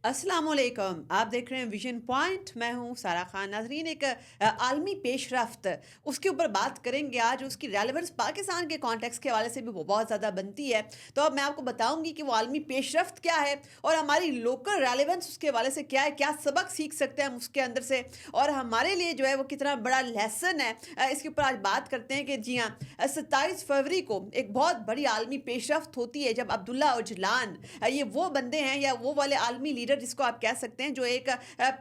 अस्सलाम वालेकुम। आप देख रहे हैं विजन पॉइंट। मैं हूं सारा खान। नाजरीन, एक आलमी पेशरफ्त उसके ऊपर बात करेंगे आज। उसकी रेलेवेंस पाकिस्तान के कॉन्टेक्स्ट के हवाले से भी वो बहुत ज़्यादा बनती है। तो अब मैं आपको बताऊंगी कि वो आलमी पेशरफ्त क्या है और हमारी लोकल रेलेवेंस उसके हवाले से क्या है, क्या सबक सीख सकते हैं हम उसके अंदर से, और हमारे लिए जो है वो कितना बड़ा लेसन है। इसके ऊपर आज बात करते हैं कि जी हाँ, 27 फरवरी को एक बहुत बड़ी आलमी पेशरफ्त होती है जब अब्दुल्ला ओजलान, ये वो बंदे हैं या वो वाले आलमी लीडर जिसको आप कह सकते हैं, जो एक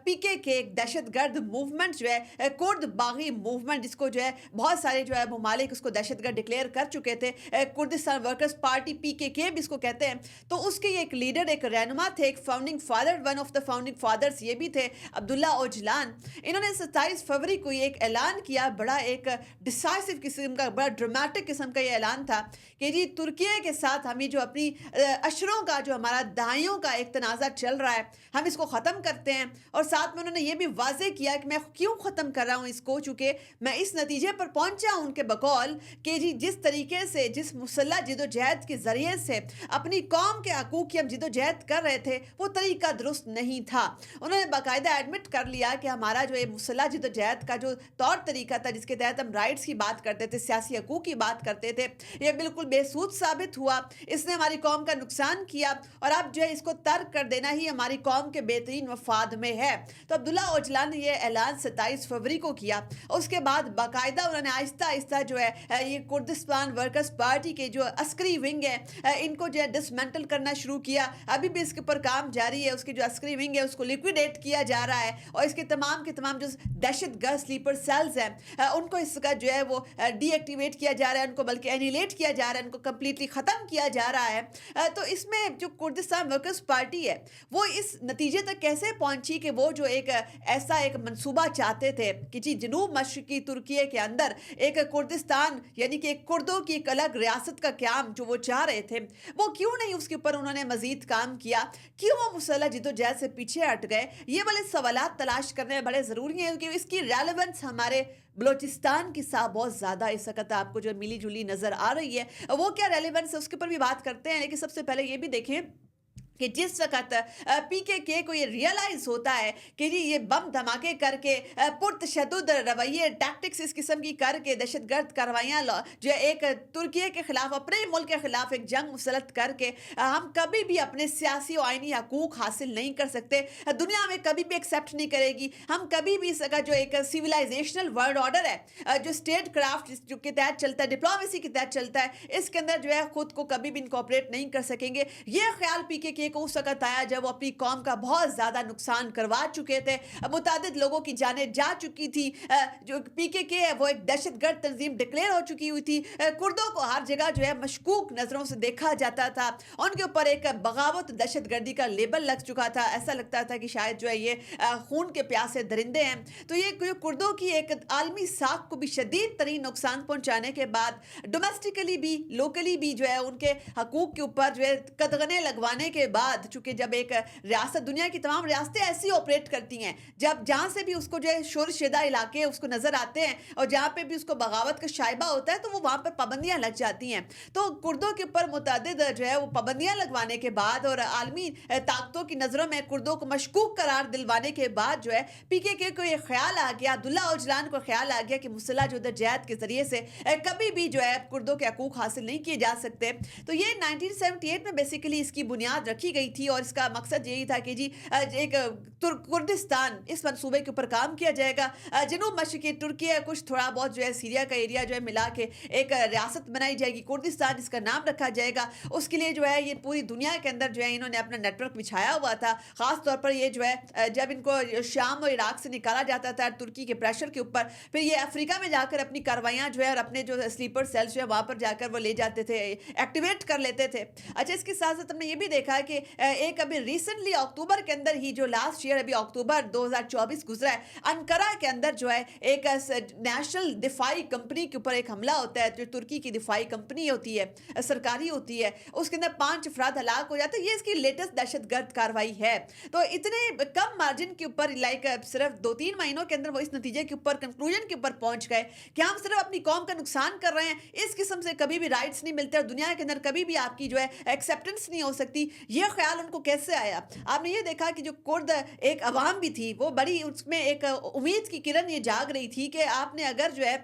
पीके के एक दहशतगर्द मूवमेंट जो है, कुर्द बागी मूवमेंट, जिसको जो है बहुत सारे जो है ममालिक उसको दहशतगर्द डिक्लेयर कर चुके थे, कुर्दिस्तान वर्कर्स पार्टी पीके भी इसको कहते हैं। तो उसके एक लीडर, एक रहनुमा थे, एक founding father, one of the founding fathers ये भी थे, अब्दुल्ला ओजलान। इन्होंने 27 फरवरी को ये एक ऐलान किया, बड़ा एक डिसाइसिव किस्म का, बड़ा ड्रामेटिक किस्म का ये ऐलान था कि जी तुर्की के साथ हमें जो अपनी अशरों का, जो हमारा दहाइयों का एक तनाज़ा चल रहा है, हम इसको ख़त्म करते हैं। और साथ में उन्होंने ये भी वाज़े किया कि मैं क्यों ख़त्म कर रहा हूँ इसको, चूँकि मैं इस नतीजे पर पहुँचा हूँ उनके बकौल कि जी जिस तरीके से, जिस मुसल्लह जिदोजहद के ज़रिए से अपनी कौम के हकूक़ की हम जिदोजहद कर रहे थे, वो तरीका दुरुस्त नहीं था। उन्होंने बाकायदा एडमिट कर लिया कि हमारा जो ये मुसल्लह जिदोजहद का जो तौर तरीका था, जिसके तहत हम राइट्स की बात करते थे, सियासी हकूक़ की बात करते थे, ये बिल्कुल बेसूद साबित हुआ। इसने हमारी कौम का नुकसान किया और अब जो है इसको तर्क कर देना ही हमारी कौम के बेहतरीन मफाद में है। तो अब्दुल्ला ओजलान ने यह ऐलान 27 फरवरी को किया। उसके बाद बाकायदा उन्होंने आहिस्ता आहिस्ता जो है ये कुर्दिस्तान वर्कर्स पार्टी के जो अस्करी विंग है, इनको जो है डिसमेंटल करना शुरू किया। अभी भी इसके ऊपर काम जारी है। उसकी जो अस्करी विंग है उसको लिक्विडेट किया जा रहा है और इसके तमाम के तमाम जो दहशतगर्द स्लीपर सेल्स हैं उनको इसका जो है वो डीएक्टिवेट किया जा रहा है, उनको बल्कि एनिलेट किया जा रहा है, उनको कम्प्लीटली ख़त्म किया जा रहा है। तो इसमें जो कुर्दिस्तान वर्कर्स पार्टी है वो इस नतीजे तक कैसे पहुंची कि वो जो एक ऐसा एक मंसूबा चाहते थे कि जी जनूब मशरकी तुर्की के अंदर एक कुर्दिस्तान, यानी कि एक कुर्दों की एक अलग रियासत का क्याम जो वो चाह रहे थे, वो क्यों नहीं उसके ऊपर उन्होंने मजीद काम किया, क्यों वो मुसल्लह जिदोजहद से पीछे हट गए। ये वाले सवालात तलाश करने बड़े ज़रूरी हैं क्योंकि इसकी रेलेवेंस हमारे बलोचिस्तान के साथ बहुत ज़्यादा इस वक्त आपको जो मिली जुली नज़र आ रही है। वो क्या रेलेवेंस है उसके ऊपर भी बात करते हैं, लेकिन सबसे पहले ये भी देखें कि जिस वक्त पीके को ये रियलाइज़ होता है कि जी ये बम धमाके करके पुरतशद्दुद रवैये टैक्टिक्स इस किस्म की करके दहशतगर्द कार्रवाइयाँ जो एक तुर्की के ख़िलाफ़, अपने मुल्क के ख़िलाफ़ एक जंग मुसलत करके हम कभी भी अपने सियासी और आइनी हकूक़ हासिल नहीं कर सकते। दुनिया में कभी भी एक्सेप्ट नहीं करेगी। हम कभी भी इसका जो एक सिविलाइजेशनल वर्ल्ड ऑर्डर है, जो स्टेट क्राफ्ट जो के तहत चलता है, डिप्लोमेसी के तहत चलता है, इसके अंदर जो है ख़ुद को कभी भी इनकॉर्पोरेट नहीं कर सकेंगे। ये ख्याल पीके को उस वक्त आया जब वो अपनी कौम का बहुत ज़्यादा नुकसान करवा चुके थे। मुतादिद लोगों की जानें जा चुकी थी। जो पीके है वो एक दहशतगर्द तंजीम डिक्लेयर हो चुकी हुई थी। कुर्दों को हर जगह जो है मशकूक नज़रों से देखा जाता था। उनके ऊपर एक बगावत दहशतगर्दी का लेबल लग चुका था। ऐसा लगता था कि शायद जो है ये खून के प्यासे दरिंदे हैं। तो ये कुर्दों की एक आलमी साख को भी शदीद तरीन नुकसान पहुँचाने के बाद डोमेस्टिकली भी, लोकली भी जो है उनके हकूक़ के ऊपर जो है कदगने लगवाने के बाद, चूंकि जब एक रियासत, दुनिया की तमाम रियासतें ऐसी ऑपरेट करती हैं, जब जहाँ से भी उसको जो है शोर शेदा इलाके उसको नज़र आते हैं और जहाँ पे भी उसको बगावत का शाइबा होता है तो वो वहाँ पर पाबंदियाँ लग जाती हैं। तो कुर्दों के ऊपर मुतअद्दिद जो है वो पाबंदियाँ लगवाने के बाद और आलमी ताकतों की नज़रों में कुर्दों को मशकूक करार दिलवाने के बाद जो है पीके को ये ख्याल आ गया, अब्दुल्ला ओजलान को ख्याल आ गया कि मुसल्लह जिदोजहद के ज़रिए से कभी भी जो है कुर्दों के हकूक़ हासिल नहीं किए जा सकते। तो ये 1978 में बेसिकली इसकी बुनियाद रखी गई थी और इसका मकसद यही था कि जी एक कुर्दिस्तान, इस मंसूबे के ऊपर काम किया जाएगा। जनूब मशरकी तुर्की कुछ थोड़ा बहुत जो है सीरिया का एरिया जो है मिला के एक रियासत बनाई जाएगी, कुर्दिस्तान इसका नाम रखा जाएगा। उसके लिए जो है ये पूरी दुनिया के अंदर जो है इन्होंने अपना नेटवर्क बिछाया हुआ था। ख़ास तौर पर ये जो है जब इनको शाम और इराक से निकाला जाता था तुर्की के प्रेशर के ऊपर, फिर ये अफ्रीका में जाकर अपनी कार्रवाइयाँ जो है और अपने जो स्लीपर सेल्स जो है वहाँ पर जाकर वो ले जाते थे, एक्टिवेट कर लेते थे। अच्छा, इसके साथ साथ हमने ये भी देखा है कि एक अभी रिसेंटली अक्टूबर के अंदर ही, जो लास्ट ईयर अभी अक्टूबर 2024 गुजरा है, अंकारा के अंदर जो है एक नेशनल दिफाई कंपनी के ऊपर एक हमला होता है। जो तुर्की की दिफाई कंपनी होती है, सरकारी होती है, उसके अंदर 5 अफराद हलाक हो जाते हैं। ये इसकी लेटेस्ट दहशतगर्द कार्रवाई है। तो इतने कम मार्जिन के ऊपर, लाइक सिर्फ 2-3 महीनों के अंदर वो इस नतीजे के ऊपर, कंक्लूजन के ऊपर पहुंच गए कि हम सिर्फ अपनी कौम का नुकसान कर रहे हैं। इस किस्म से कभी भी राइट्स नहीं मिलते और दुनिया के अंदर कभी भी आपकी जो है एक्सेप्टेंस नहीं हो सकती। ये ख़्याल उनको कैसे आया? आपने ये देखा कि जो कुर्द एक अवाम भी थी, वो बड़ी उसमें एक उम्मीद की किरण ये जाग रही थी कि आपने अगर जो है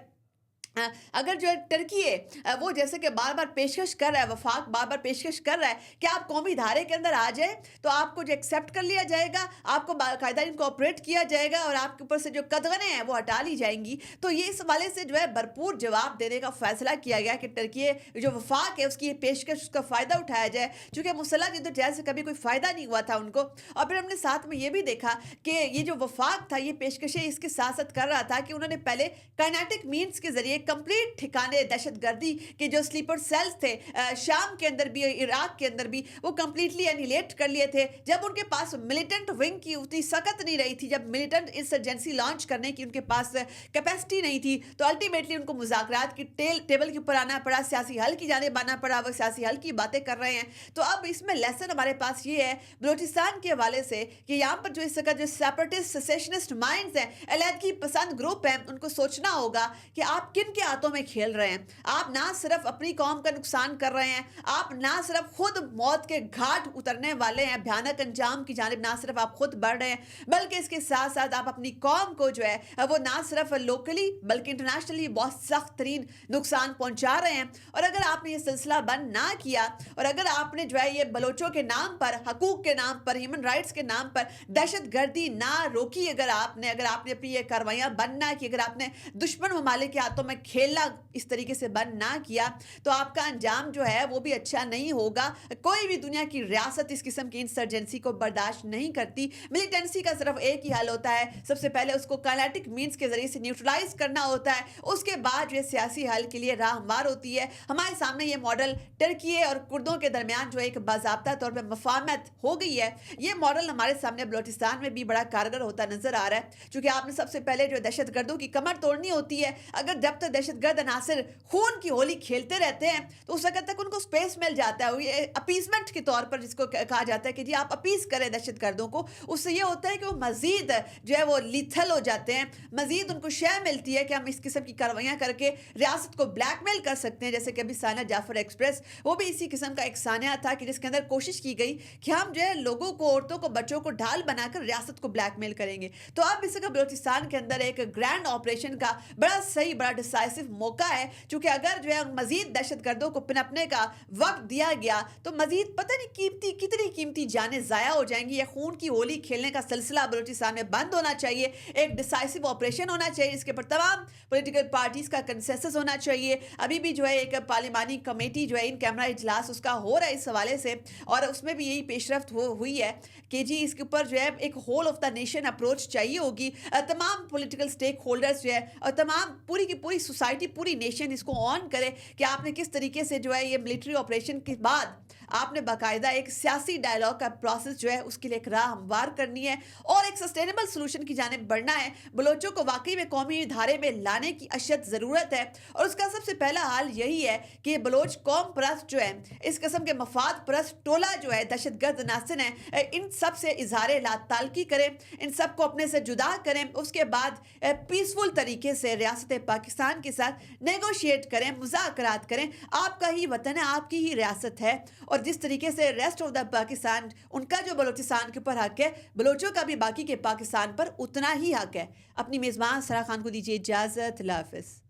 अगर जो है टर्की है वो जैसे कि बार-बार पेशकश कर रहा है, वफ़ाक बार-बार पेशकश कर रहा है कि आप कौमी धारे के अंदर आ जाएँ, तो आपको जो एक्सेप्ट कर लिया जाएगा, आपको बाकायदा इनकॉर्पोरेट किया जाएगा और आपके ऊपर से जो कदगनें हैं, वो हटा ली जाएँगी। तो ये इस हवाले से जो है भरपूर जवाब देने का फ़ैसला किया गया कि टर्की जो वफ़ाक है, उसकी ये पेशकश, उसका फ़ायदा उठाया जाए, चूँकि मुसल्लह जद्दोजहद से कभी कोई फ़ायदा नहीं हुआ था उनको। और फिर हमने साथ में ये भी देखा कि ये जो वफ़ाक था, ये पेशकशें इसके साथ-साथ कर रहा था कि उन्होंने पहले काइनेटिक मीन्स के ज़रिए कंप्लीट ठिकाने दहशतगर्दी के जो स्लीपर सेल्स थे शाम के अंदर भी इराक के अंदर भी वो कंप्लीटली एनिलेट कर लिए थे। जब उनके पास मिलिटेंट विंग की उतनी सख्त नहीं रही थी, जब मिलिटेंट इंसर्जेंसी लॉन्च करने की उनके पास कैपेसिटी नहीं थी, तो अल्टीमेटली उनको मुज़ाकरात की टेबल के ऊपर आना पड़ा, सियासी हल की जानिब आना पड़ा। वो सियासी हल की बातें कर रहे हैं। तो अब इसमें लेसन हमारे पास ये है बलूचिस्तान के हवाले से कि यहाँ पर जो इस जो सेपरेटिस्ट सेसेशनिस्ट माइंड्स हैं, अलहदगी पसंद ग्रुप हैं, उनको सोचना होगा कि आप किन के हाथों में खेल रहे हैं। आप ना सिर्फ अपनी कौम का नुकसान कर रहे हैं, आप ना सिर्फ खुद मौत के घाट उतरने वाले हैं, भयानक अंजाम की जानिब ना सिर्फ आप खुद बढ़ रहे हैं, बल्कि इसके साथ साथ आप अपनी कौम को जो है वो ना सिर्फ लोकली बल्कि इंटरनेशनली बहुत सख्त तरीन नुकसान पहुंचा रहे हैं। और अगर आपने ये सिलसिला बंद ना किया और अगर आपने जो है ये बलोचों के नाम पर, हकूक के नाम पर, ह्यूमन राइट्स के नाम पर दहशत गर्दी ना रोकी, अगर आपने अपनी ये कार्रवाइयाँ बंद ना की, अगर आपने दुश्मन ममालिक के हाथों में खेलना इस तरीके से बंद ना किया, तो आपका अंजाम जो है वो भी अच्छा नहीं होगा। कोई भी दुनिया की रियासत इस किस्म की इंसर्जेंसी को बर्दाश्त नहीं करती। मिलिटेंसी का सिर्फ एक ही हल होता है, सबसे पहले उसको काइनेटिक मीन्स के जरिए से न्यूट्रलाइज करना होता है, उसके बाद ये सियासी हल के लिए राह हमवार होती है। हमारे सामने ये मॉडल टर्की और कुर्दों के दरमियान जो एक बाज़ाब्ता तौर पर मफाहमत हो गई है, ये मॉडल हमारे सामने बलूचिस्तान में भी बड़ा कारगर होता नजर आ रहा है। चूंकि आपने सबसे पहले जो दहशत गर्दों की कमर तोड़नी होती है, अगर जब तक दहशत गर्द अनासिर खून की होली खेलते रहते हैं तो उस वक्त तक उनको स्पेस मिल जाता है। ये अपीसमेंट के तौर पर जिसको कहा जाता है कि जी आप अपीस करें दहशत गर्दों को, उससे ये होता है कि वो मजीद जो है वो लीथल हो जाते हैं, मजीद उनको शय मिलती है कि हम इस किस्म की कार्रवाइयाँ करके रियासत को ब्लैकमेल कर सकते हैं। जैसे कि अभी साना जाफर एक्सप्रेस, वो भी इसी किस्म का एक सानिया था कि जिसके अंदर कोशिश की गई कि हम जो है लोगों को, औरतों को, बच्चों को ढाल बनाकर रियासत को ब्लैकमेल करेंगे। तो अब इस बलूचिस्तान के अंदर एक ग्रैंड ऑपरेशन का बड़ा सही, बड़ा डिसाइसिव मौका है, क्योंकि अगर जो है मजीद दहशत गर्दों को पनपने का वक्त दिया गया तो मजीद पता नहीं कितनी कीमती जानें ज़ाया हो जाएंगी। यह खून की होली खेलने का सिलसिला बलूचिस्तान में बंद होना चाहिए, एक डिसाइसिव ऑपरेशन होना चाहिए, इसके ऊपर तमाम पॉलिटिकल पार्टीज का कंसेंसस होना चाहिए। अभी भी जो है एक पार्लिमानी कमेटी जो है इन कैमरा इजलास उसका हो रहा है इस हवाले से, और उसमें भी यही पेशरफ्त हुई है कि जी इसके ऊपर जो है एक whole of the nation approach चाहिए होगी। तमाम पॉलिटिकल स्टेक होल्डर्स जो है और तमाम पूरी की पूरी सोसाइटी, पूरी नेशन इसको ऑन करे कि आपने किस तरीके से जो है ये मिलिट्री ऑपरेशन के बाद आपने बाकायदा एक सियासी डायलॉग का प्रोसेस जो है उसके लिए एक राह हमवार करनी है और एक सस्टेनेबल सोल्यूशन की जानिब बढ़ना है। बलोचों को वाकई में कौमी धारे में लाने की अशद ज़रूरत है और उसका सबसे पहला हाल यही है कि बलोच कौम परस्त जो है, इस किस्म के मफाद परस्त टोला जो है, दहशतगर्द नासिर है, इन सब से इजहार लाताल्की करें, इन सब को अपने से जुदा करें, उसके बाद पीसफुल तरीके से रियासत पाकिस्तान के साथ नेगोशिएट करें, मुज़ाकरात करें। आपका ही वतन है, आपकी ही रियासत है, और जिस तरीके से रेस्ट ऑफ द पाकिस्तान उनका जो बलूचिस्तान के ऊपर हक है, बलोचों का भी बाकी के पाकिस्तान पर उतना ही हक है। अपनी मेज़बान सरा खान को दीजिए इजाज़त। अल्लाह हाफ़िज़।